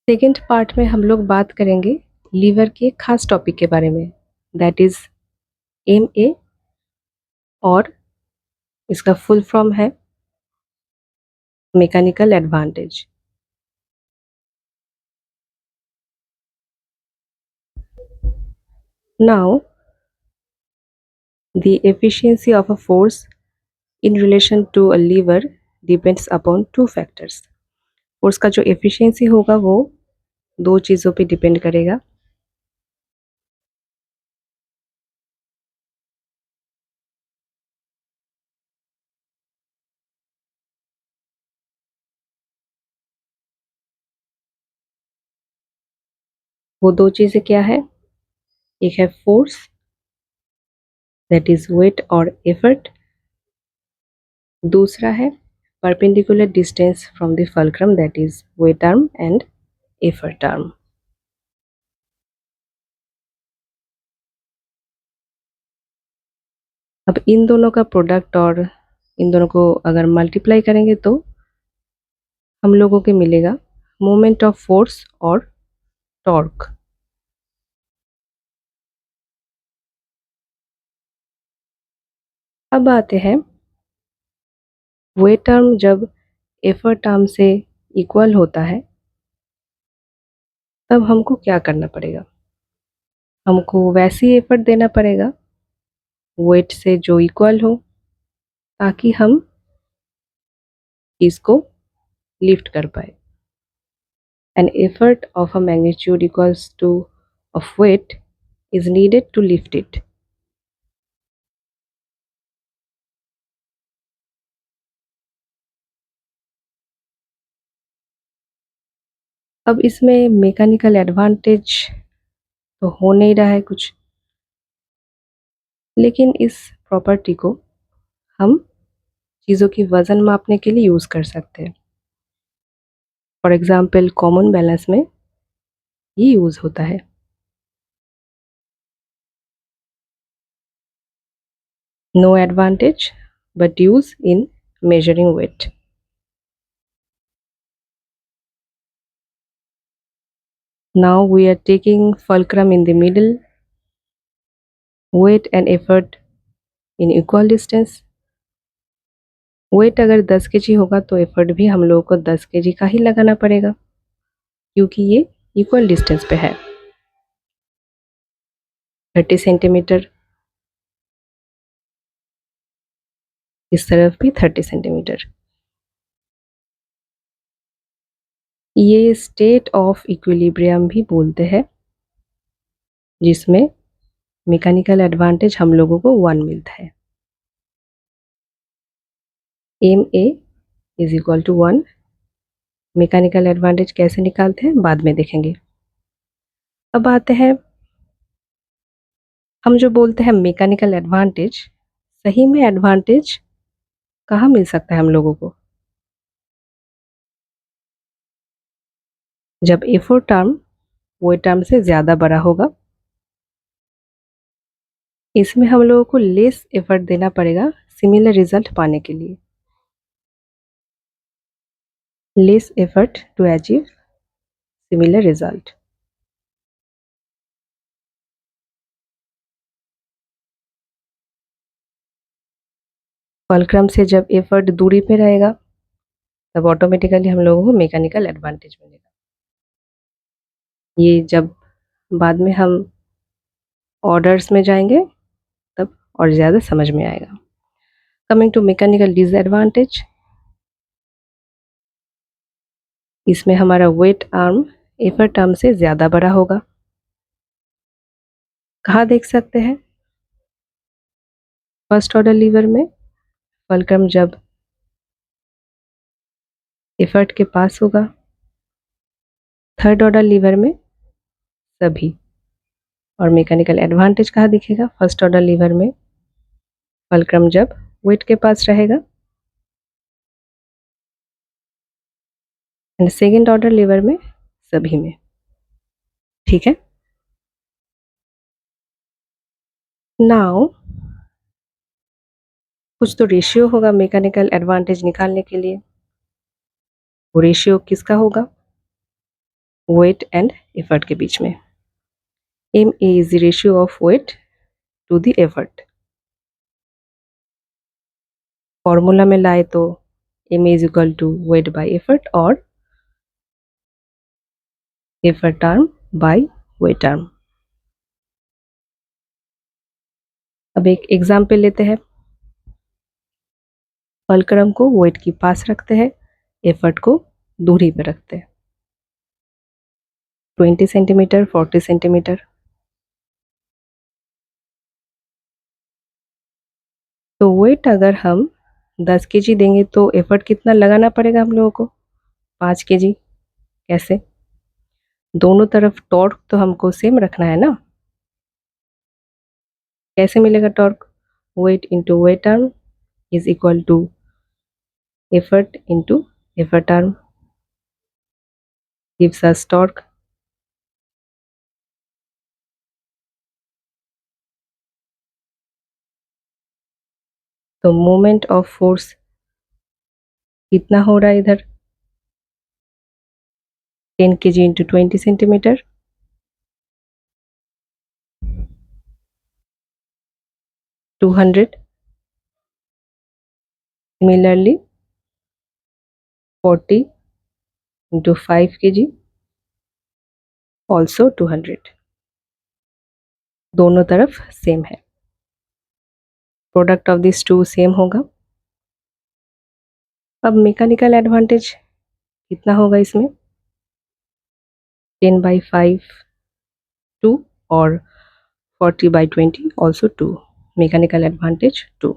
Second part में हम लोग बात करेंगे लीवर के एक खास टॉपिक के बारे में, दैट इज एम और इसका फुल फॉर्म है mechanical advantage. Now the efficiency of a force in relation to a lever depends upon two factors. Force का जो एफिशिएंसी होगा वो दो चीज़ों पे डिपेंड करेगा। वो दो चीज़ें क्या है? एक है फोर्स, दैट इज वेट और एफर्ट। दूसरा है perpendicular distance from the fulcrum, that is weight arm and effort arm. अब इन दोनों का प्रोडक्ट और इन दोनों को अगर मल्टीप्लाई करेंगे तो हम लोगों को मिलेगा मोमेंट ऑफ फोर्स और टॉर्क। अब आते हैं वेट टर्म जब एफर्ट टर्म से इक्वल होता है तब हमको क्या करना पड़ेगा? हमको वैसी एफर्ट देना पड़ेगा वेट से जो इक्वल हो, ताकि हम इसको लिफ्ट कर पाए। An effort of a magnitude equals to of weight is needed to lift it. अब इसमें मैकेनिकल एडवांटेज तो हो नहीं रहा है कुछ, लेकिन इस प्रॉपर्टी को हम चीज़ों की वज़न मापने के लिए यूज़ कर सकते हैं। फॉर एग्जांपल कॉमन बैलेंस में ये यूज़ होता है। No advantage but use in measuring weight. Now we are taking fulcrum in the middle, weight and effort in equal distance. Weight अगर 10 केजी होगा तो एफर्ट भी हम लोगों को 10 केजी का ही लगाना पड़ेगा, क्योंकि ये इक्वल डिस्टेंस पे है। 30 सेंटीमीटर, इस तरफ भी 30 सेंटीमीटर। ये स्टेट ऑफ इक्विलिब्रियम भी बोलते हैं, जिसमें मैकेनिकल एडवांटेज हम लोगों को 1 मिलता है। M A is equal to 1। Mechanical advantage कैसे निकालते हैं बाद में देखेंगे। अब आते हैं, हम जो बोलते हैं मैकेनिकल एडवांटेज, सही में एडवांटेज कहाँ मिल सकता है हम लोगों को? जब एफर्ट टर्म वेट टर्म से ज़्यादा बड़ा होगा। इसमें हम लोगों को लेस एफर्ट देना पड़ेगा सिमिलर रिजल्ट पाने के लिए। Less effort to achieve similar result. Fulcrum से जब एफर्ट दूरी पे रहेगा तब ऑटोमेटिकली हम लोगों को मैकेनिकल एडवांटेज मिलेगा। ये जब बाद में हम ऑर्डर्स में जाएंगे तब और ज़्यादा समझ में आएगा। कमिंग टू मैकेनिकल डिसएडवांटेज, इसमें हमारा वेट आर्म एफर्ट आर्म से ज़्यादा बड़ा होगा। कहाँ देख सकते हैं? फर्स्ट ऑर्डर लीवर में फल्क्रम जब एफर्ट के पास होगा, थर्ड ऑर्डर लीवर में सभी। और मैकेनिकल एडवांटेज कहाँ दिखेगा? फर्स्ट ऑर्डर लीवर में फल्क्रम जब वेट के पास रहेगा, एंड सेकेंड ऑर्डर लीवर में सभी में। ठीक है। नाउ कुछ तो रेशियो होगा मैकेनिकल एडवांटेज निकालने के लिए। वो रेशियो किसका होगा? वेट एंड एफर्ट के बीच में। M A is the ratio of weight to the effort. Formula में लाए तो M is equal to weight by effort और effort term by weight term. अब एक एग्जाम्पल लेते हैं। फलक्रम को वेट के पास रखते हैं, एफर्ट को दूरी पर रखते हैं, 20 सेंटीमीटर 40 सेंटीमीटर। तो वेट अगर हम 10 केजी देंगे तो एफर्ट कितना लगाना पड़ेगा हम लोगों को? 5 केजी। कैसे? दोनों तरफ टॉर्क तो हमको सेम रखना है ना। कैसे मिलेगा torque? Weight into weight term is equal to effort into effort term gives us torque। तो मोमेंट ऑफ फोर्स कितना हो रहा है इधर? 10 kg into 20 centimetre, 200। Similarly 40 into 5 kg also 200। दोनों तरफ सेम है, प्रोडक्ट ऑफ दिस टू सेम होगा। अब मैकेनिकल एडवांटेज कितना होगा इसमें? 10/5 2 और 40/20 ऑल्सो 2, मैकेनिकल एडवांटेज 2।